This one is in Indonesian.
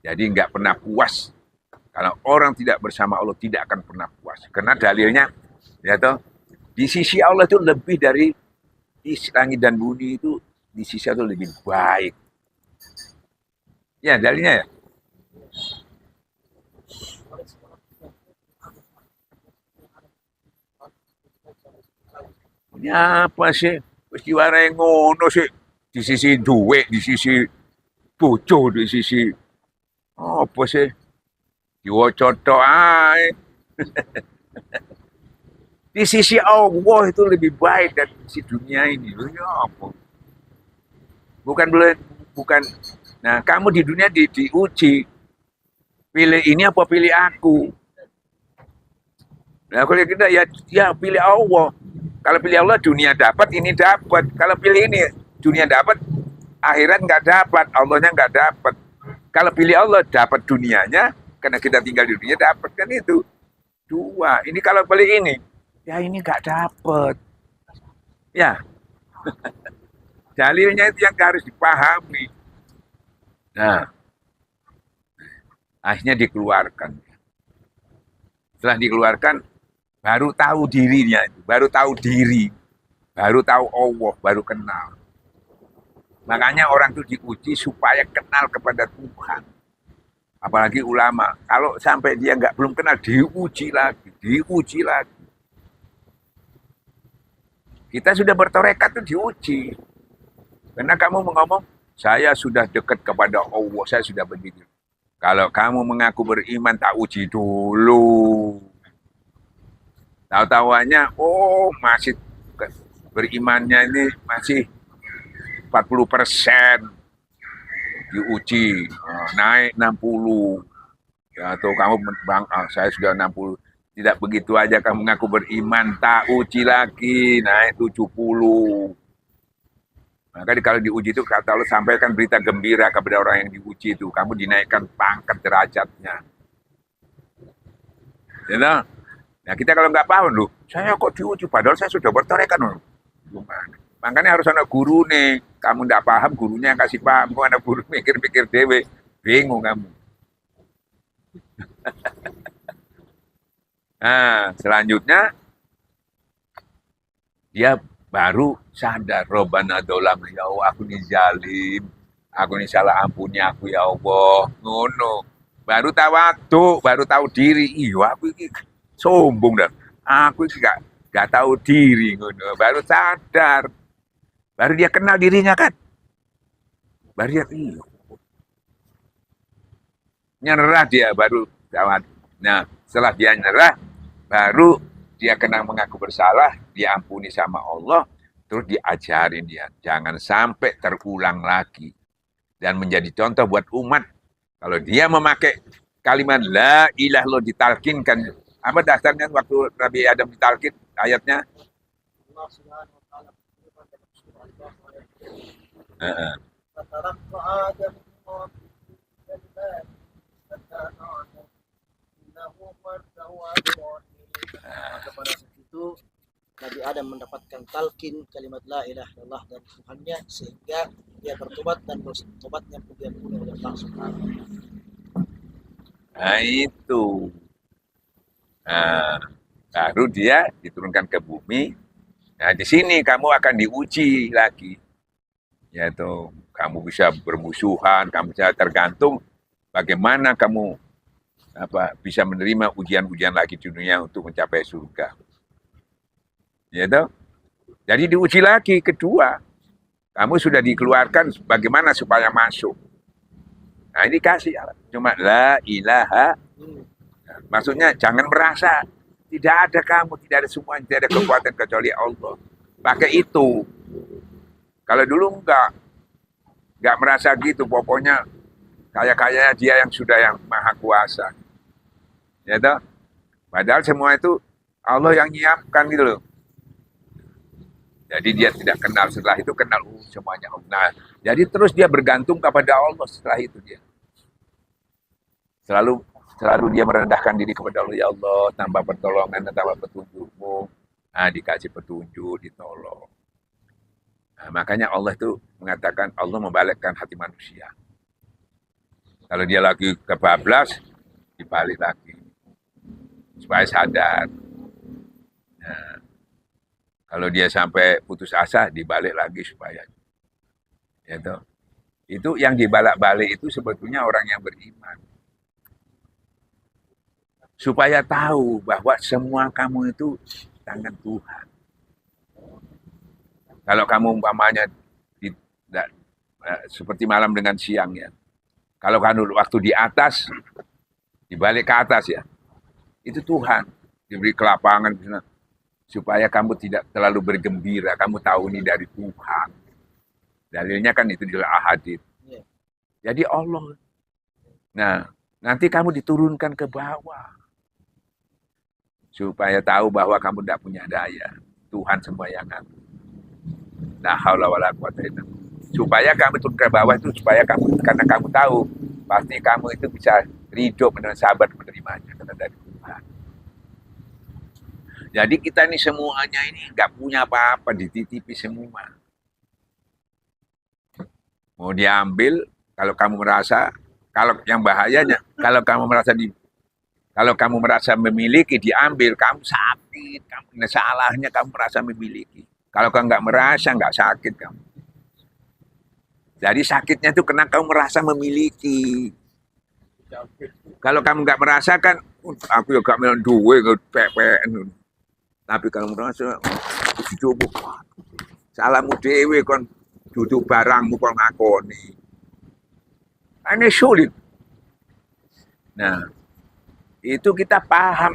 Jadi nggak pernah puas. Kalau orang tidak bersama Allah tidak akan pernah puas. Karena dalilnya, ya toh, di sisi Allah itu lebih dari di langit dan bumi itu di sisi Allah lebih baik. Ya dalilnya ya. Ini apa sih? Peristiwa yang ngono sih. Di sisi duit, di sisi bojo, di sisi apa sih? Diwaca tok ae. Di sisi Allah itu lebih baik dari si dunia ini. Ya apa? Bukan boleh, bukan. Nah, kamu di dunia diuji. Pilih ini apa pilih aku? Nah, kalau kita ya pilih Allah. Kalau pilih Allah dunia dapat, ini dapat. Kalau pilih ini dunia dapat, akhirat nggak dapat, Allahnya nggak dapat. Kalau pilih Allah dapat dunianya, karena kita tinggal di dunia dapat kan itu dua. Ini kalau pilih ini, ya ini nggak dapat. Ya, dalilnya itu yang harus dipahami. Nah, akhirnya dikeluarkan. Setelah dikeluarkan, baru tahu dirinya itu, baru tahu diri, baru tahu Allah, baru kenal. Makanya orang itu diuji supaya kenal kepada Tuhan. Apalagi ulama. Kalau sampai dia nggak belum kenal, diuji lagi, diuji lagi. Kita sudah bertorekat itu diuji. Karena kamu ngomong, saya sudah dekat kepada Allah, saya sudah begitu. Kalau kamu mengaku beriman, tak uji dulu. Tahu-tahuannya, oh masih berimannya ini masih 40%. Diuji, naik 60. Ya, atau kamu bang, saya sudah 60. Tidak begitu aja kamu mengaku beriman, tak uji lagi, naik 70. Maka kalau diuji itu kata Allah sampaikan berita gembira kepada orang yang diuji itu. Kamu dinaikkan pangkat derajatnya. Ya, nah kita kalau nggak paham loh, saya kok diuji padahal saya sudah bertorekan loh. Makanya harus ada guru nih. Kamu nggak paham, gurunya yang kasih paham. Kamu ada guru mikir-mikir dewe, bingung kamu. Nah, selanjutnya dia baru sadar, Robbana dolam, ya Allah aku ini zalim, aku ini salah ampuni aku ya Allah, ngono. Baru tawaduk, baru tahu diri, iya aku ini sombong dah, aku ini gak tahu diri, ngono. Baru sadar, baru dia kenal dirinya kan, baru dia iya. Nyerah dia baru tawaduk. Nah, setelah dia nyerah, baru dia kena mengaku bersalah, diampuni sama Allah, terus diajarin dia. Jangan sampai terulang lagi. Dan menjadi contoh buat umat. Kalau dia memakai kalimat la ilah lo ditalkinkan. Apa dasarnya waktu Nabi Adam ditalkin ayatnya? Uh-uh. Maka pada saat itu Nabi Adam mendapatkan talqin kalimat la ilaha illallah dari Tuhannya sehingga dia bertobat dan bertobatnya pun diampuni oleh Allah Subhanahu wa taala. Nah itu. Nah, baru dia diturunkan ke bumi. Nah di sini kamu akan diuji lagi. Yaitu kamu bisa bermusuhan, kamu bisa tergantung bagaimana kamu bisa menerima ujian-ujian lagi di dunia untuk mencapai surga. Ya toh? Jadi diuji lagi kedua. Kamu sudah dikeluarkan bagaimana supaya masuk. Nah ini kasih cuma la ilaha. Maksudnya jangan merasa tidak ada kamu, tidak ada semua, tidak ada kekuatan kecuali Allah. Pakai itu. Kalau dulu enggak merasa gitu, pokoknya kaya-kaya dia yang sudah yang maha kuasa. Ya toh? Padahal semua itu Allah yang nyiapkan gitu loh. Jadi dia tidak kenal, setelah itu kenal semuanya Allah. Nah, jadi terus dia bergantung kepada Allah setelah itu dia. Selalu dia merendahkan diri kepada Allah, ya Allah, tanpa pertolongan, tanpa petunjukmu. Nah, dikasih petunjuk, ditolong. Nah, makanya Allah itu mengatakan Allah membalikkan hati manusia. Kalau dia lagi kebablas, dibalik lagi supaya sadar. Nah, kalau dia sampai putus asa, dibalik lagi supaya itu. Itu yang dibalik-balik itu sebetulnya orang yang beriman. Supaya tahu bahwa semua kamu itu tangan Tuhan. Kalau kamu umpamanya seperti malam dengan siang ya. Kalau kamu waktu di atas, dibalik ke atas ya. Itu Tuhan diberi kelapangan supaya kamu tidak terlalu bergembira. Kamu tahu ini dari Tuhan. Dalilnya kan itu di hadits. Iya. Jadi Allah. Nah, nanti kamu diturunkan ke bawah. Supaya tahu bahwa kamu tidak punya daya. Tuhan semua yang ngatur. La haula wala quwata illa billah. Supaya kamu turun ke bawah itu supaya kamu, karena kamu tahu pasti kamu itu bisa ridho menerima, sabar menerimanya karena dari Tuhan. Jadi kita ini semuanya ini nggak punya apa-apa, dititipi semua. Mau diambil, kalau kamu merasa, kalau yang bahayanya, kalau kamu merasa memiliki, diambil, kamu sakit, salahnya kamu merasa memiliki. Kalau kamu nggak merasa, nggak sakit kamu. Jadi sakitnya itu karena kamu merasa memiliki. Kalau kamu nggak merasakan, aku juga gak duwe, PPN. Tapi kalau merasa, dicoba, salahmu dewe kon duduk barangmu kon ngakoni. Ini sulit. Nah, itu kita paham